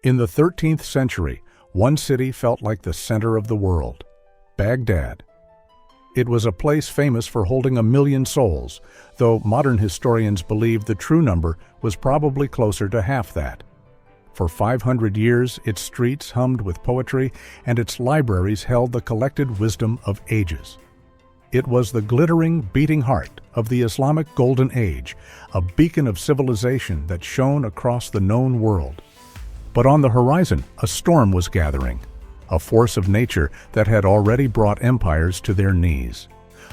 In the 13th century, one city felt like the center of the world: Baghdad. It was a place famous for holding 1 million souls, though modern historians believe the true number was probably closer to half that. For 500 years, its streets hummed with poetry, and its libraries held the collected wisdom of ages. It was the glittering, beating heart of the Islamic Golden Age, a beacon of civilization that shone across the known world. But on the horizon, a storm was gathering, a force of nature that had already brought empires to their knees,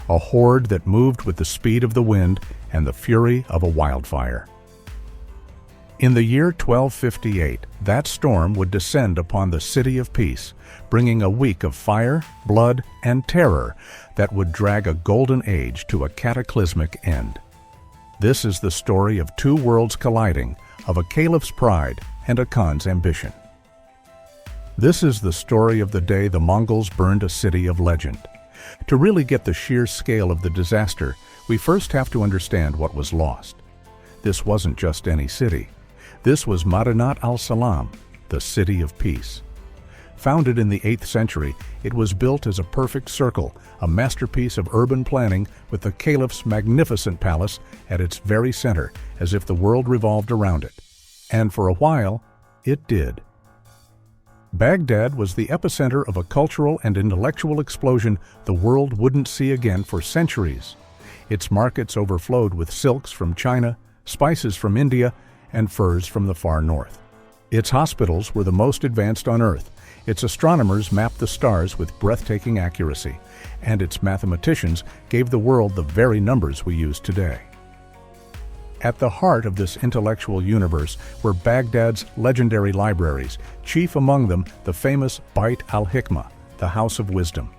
a horde that moved with the speed of the wind and the fury of a wildfire. In the year 1258, that storm would descend upon the City of Peace, bringing a week of fire, blood, and terror that would drag a golden age to a cataclysmic end. This is the story of two worlds colliding, of a caliph's pride and a Khan's ambition. This is the story of the day the Mongols burned a city of legend. To really get the sheer scale of the disaster, we first have to understand what was lost. This wasn't just any city. This was Madinat al-Salam, the City of Peace. Founded in the 8th century, it was built as a perfect circle, a masterpiece of urban planning with the caliph's magnificent palace at its very center, as if the world revolved around it. And for a while, it did. Baghdad was the epicenter of a cultural and intellectual explosion the world wouldn't see again for centuries. Its markets overflowed with silks from China, spices from India, and furs from the far north. Its hospitals were the most advanced on Earth. Its astronomers mapped the stars with breathtaking accuracy, and its mathematicians gave the world the very numbers we use today. At the heart of this intellectual universe were Baghdad's legendary libraries, chief among them the famous Bait al-Hikmah, the House of Wisdom.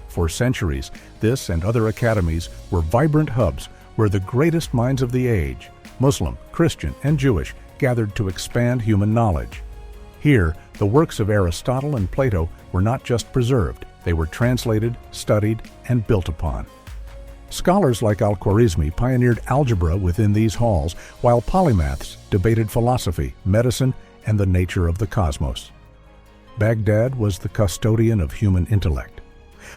For centuries, this and other academies were vibrant hubs where the greatest minds of the age, Muslim, Christian, and Jewish, gathered to expand human knowledge. Here, the works of Aristotle and Plato were not just preserved, they were translated, studied, and built upon. Scholars like Al-Khwarizmi pioneered algebra within these halls, while polymaths debated philosophy, medicine, and the nature of the cosmos. Baghdad was the custodian of human intellect.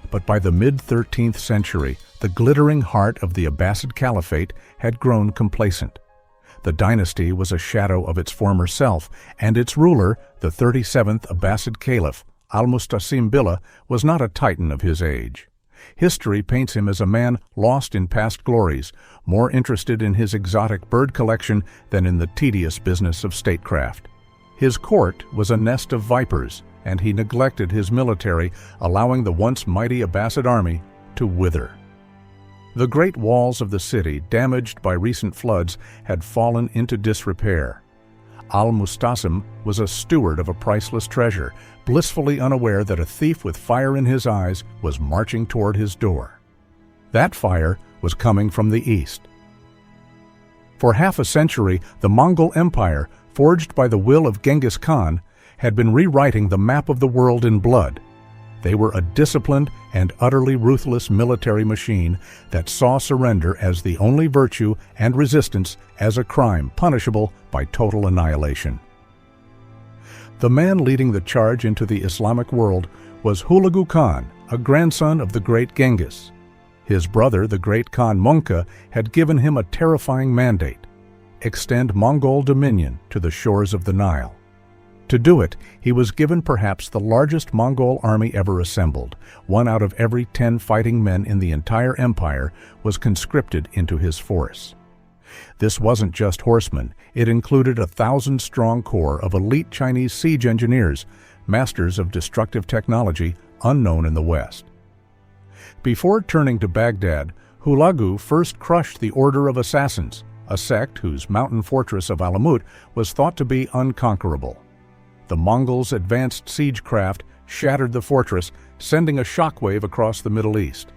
But by the mid-13th century, the glittering heart of the Abbasid Caliphate had grown complacent. The dynasty was a shadow of its former self, and its ruler, the 37th Abbasid Caliph, Al-Musta'sim Billah, was not a titan of his age. History paints him as a man lost in past glories, more interested in his exotic bird collection than in the tedious business of statecraft. His court was a nest of vipers, and he neglected his military, allowing the once mighty Abbasid army to wither. The great walls of the city, damaged by recent floods, had fallen into disrepair. Al-Musta'sim was a steward of a priceless treasure, blissfully unaware that a thief with fire in his eyes was marching toward his door. That fire was coming from the east. For half a century, the Mongol Empire, forged by the will of Genghis Khan, had been rewriting the map of the world in blood. They were a disciplined and utterly ruthless military machine that saw surrender as the only virtue and resistance as a crime punishable by total annihilation. The man leading the charge into the Islamic world was Hulagu Khan, a grandson of the great Genghis. His brother, the great Khan Monka, had given him a terrifying mandate: extend Mongol dominion to the shores of the Nile. To do it, he was given perhaps the largest Mongol army ever assembled. 1 out of every 10 fighting men in the entire empire was conscripted into his force. This wasn't just horsemen, it included 1,000-strong corps of elite Chinese siege engineers, masters of destructive technology unknown in the West. Before turning to Baghdad, Hulagu first crushed the Order of Assassins, a sect whose mountain fortress of Alamut was thought to be unconquerable. The Mongols' advanced siege craft shattered the fortress, sending a shockwave across the Middle East.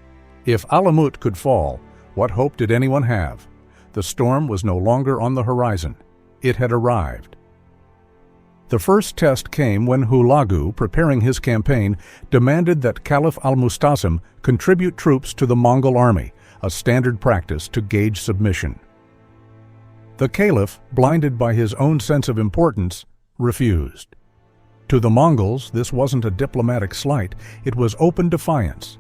If Alamut could fall, what hope did anyone have? The storm was no longer on the horizon. It had arrived. The first test came when Hulagu, preparing his campaign, demanded that Caliph Al-Musta'sim contribute troops to the Mongol army, a standard practice to gauge submission. The Caliph, blinded by his own sense of importance, refused. To the Mongols, this wasn't a diplomatic slight, it was open defiance.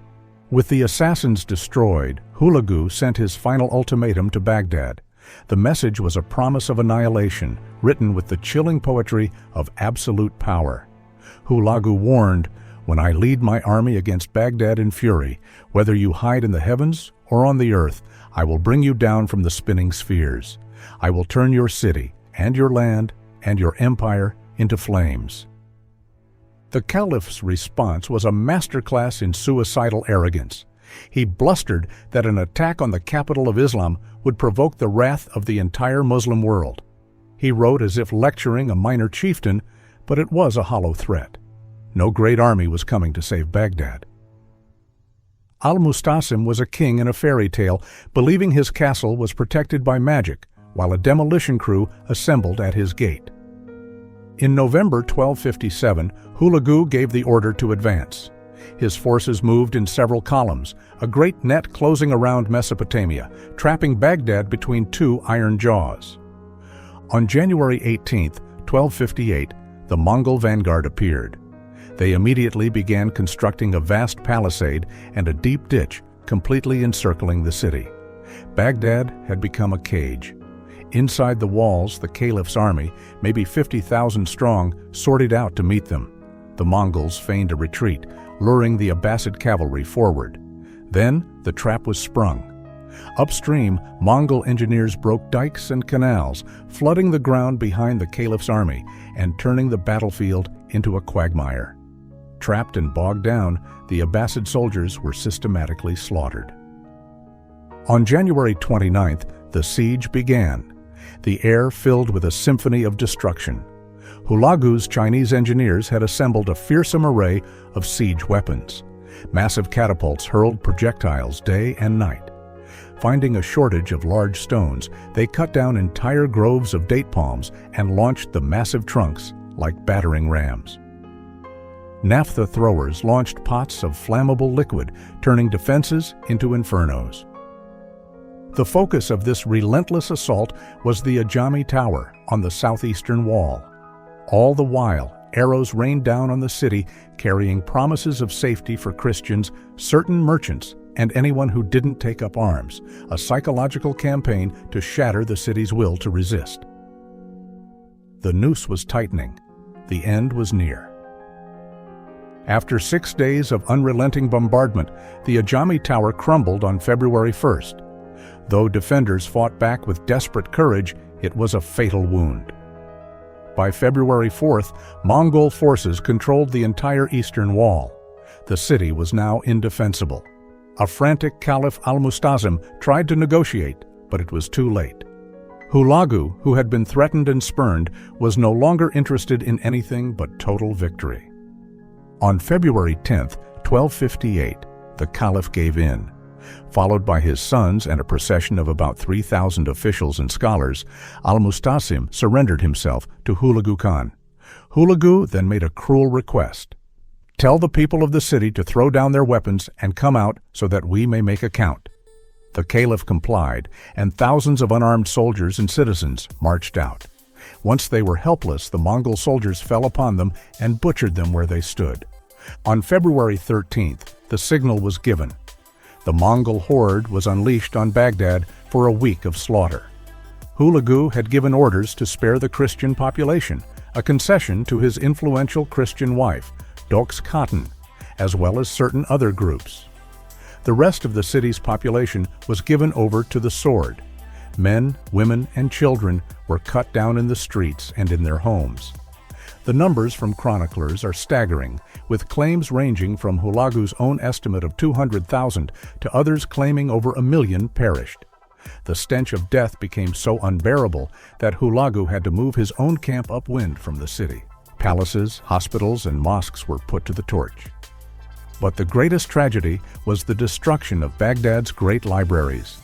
With the assassins destroyed, Hulagu sent his final ultimatum to Baghdad. The message was a promise of annihilation, written with the chilling poetry of absolute power. Hulagu warned, "When I lead my army against Baghdad in fury, whether you hide in the heavens or on the earth, I will bring you down from the spinning spheres. I will turn your city and your land and your empire into flames." The Caliph's response was a masterclass in suicidal arrogance. He blustered that an attack on the capital of Islam would provoke the wrath of the entire Muslim world. He wrote as if lecturing a minor chieftain, but it was a hollow threat. No great army was coming to save Baghdad. Al-Musta'sim was a king in a fairy tale, believing his castle was protected by magic, while a demolition crew assembled at his gate. In November 1257, Hulagu gave the order to advance. His forces moved in several columns, a great net closing around Mesopotamia, trapping Baghdad between two iron jaws. On January 18, 1258, the Mongol vanguard appeared. They immediately began constructing a vast palisade and a deep ditch, completely encircling the city. Baghdad had become a cage. Inside the walls, the Caliph's army, maybe 50,000 strong, sorted out to meet them. The Mongols feigned a retreat, luring the Abbasid cavalry forward. Then the trap was sprung. Upstream, Mongol engineers broke dikes and canals, flooding the ground behind the Caliph's army and turning the battlefield into a quagmire. Trapped and bogged down, the Abbasid soldiers were systematically slaughtered. On January 29th, the siege began. The air filled with a symphony of destruction. Hulagu's Chinese engineers had assembled a fearsome array of siege weapons. Massive catapults hurled projectiles day and night. Finding a shortage of large stones, they cut down entire groves of date palms and launched the massive trunks like battering rams. Naphtha throwers launched pots of flammable liquid, turning defenses into infernos. The focus of this relentless assault was the Ajami Tower on the southeastern wall. All the while, arrows rained down on the city, carrying promises of safety for Christians, certain merchants, and anyone who didn't take up arms, a psychological campaign to shatter the city's will to resist. The noose was tightening. The end was near. After 6 days of unrelenting bombardment, the Ajami Tower crumbled on February 1st. Though defenders fought back with desperate courage, it was a fatal wound. By February 4th, Mongol forces controlled the entire eastern wall. The city was now indefensible. A frantic Caliph Al-Musta'sim tried to negotiate, but it was too late. Hulagu, who had been threatened and spurned, was no longer interested in anything but total victory. On February 10, 1258, the Caliph gave in. Followed by his sons and a procession of about 3,000 officials and scholars, Al-Musta'sim surrendered himself to Hulagu Khan. Hulagu then made a cruel request. "Tell the people of the city to throw down their weapons and come out so that we may make account." The Caliph complied, and thousands of unarmed soldiers and citizens marched out. Once they were helpless, the Mongol soldiers fell upon them and butchered them where they stood. On February 13th, the signal was given. The Mongol horde was unleashed on Baghdad for a week of slaughter. Hulagu had given orders to spare the Christian population, a concession to his influential Christian wife, Dox Khatun, as well as certain other groups. The rest of the city's population was given over to the sword. Men, women, and children were cut down in the streets and in their homes. The numbers from chroniclers are staggering, with claims ranging from Hulagu's own estimate of 200,000 to others claiming over 1 million perished. The stench of death became so unbearable that Hulagu had to move his own camp upwind from the city. Palaces, hospitals, and mosques were put to the torch. But the greatest tragedy was the destruction of Baghdad's great libraries.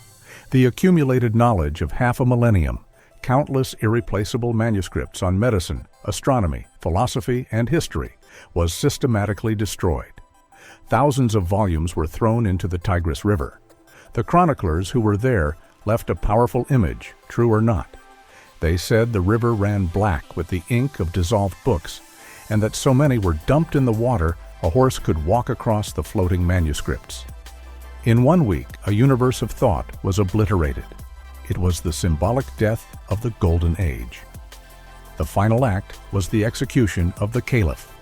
The accumulated knowledge of half a millennium, countless irreplaceable manuscripts on medicine, astronomy, philosophy, and history, was systematically destroyed. Thousands of volumes were thrown into the Tigris River. The chroniclers who were there left a powerful image, true or not. They said the river ran black with the ink of dissolved books, and that so many were dumped in the water a horse could walk across the floating manuscripts. In 1 week, a universe of thought was obliterated. It was the symbolic death of the Golden Age. The final act was the execution of the Caliph.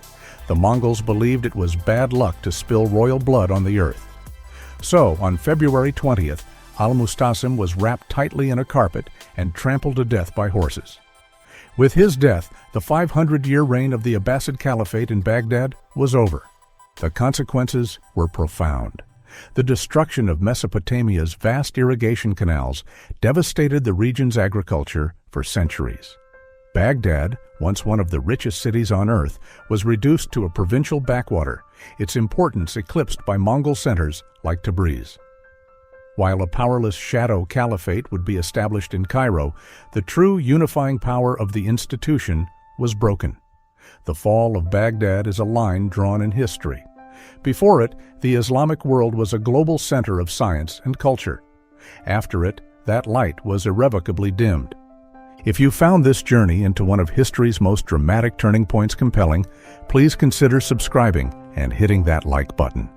The Mongols believed it was bad luck to spill royal blood on the earth. So, on February 20th, Al-Musta'sim was wrapped tightly in a carpet and trampled to death by horses. With his death, the 500-year reign of the Abbasid Caliphate in Baghdad was over. The consequences were profound. The destruction of Mesopotamia's vast irrigation canals devastated the region's agriculture for centuries. Baghdad, once one of the richest cities on earth, was reduced to a provincial backwater, its importance eclipsed by Mongol centers like Tigris. While a powerless shadow caliphate would be established in Cairo, the true unifying power of the institution was broken. The fall of Baghdad is a line drawn in history. Before it, the Islamic world was a global center of science and culture. After it, that light was irrevocably dimmed. If you found this journey into one of history's most dramatic turning points compelling, please consider subscribing and hitting that like button.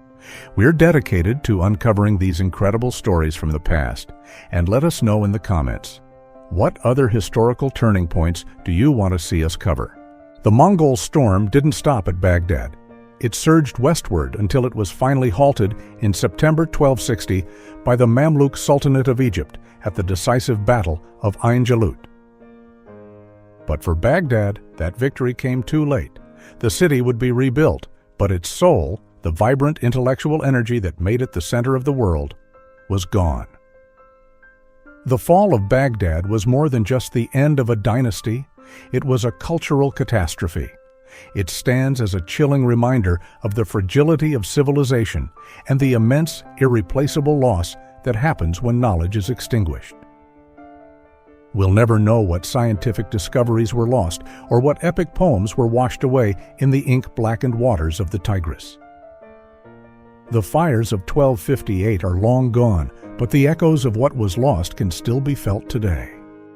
We're dedicated to uncovering these incredible stories from the past, and let us know in the comments. What other historical turning points do you want to see us cover? The Mongol storm didn't stop at Baghdad. It surged westward until it was finally halted in September 1260 by the Mamluk Sultanate of Egypt at the decisive Battle of Ain Jalut. But for Baghdad, that victory came too late. The city would be rebuilt, but its soul, the vibrant intellectual energy that made it the center of the world, was gone. The fall of Baghdad was more than just the end of a dynasty. It was a cultural catastrophe. It stands as a chilling reminder of the fragility of civilization and the immense, irreplaceable loss that happens when knowledge is extinguished. We'll never know what scientific discoveries were lost or what epic poems were washed away in the ink-blackened waters of the Tigris. The fires of 1258 are long gone, but the echoes of what was lost can still be felt today.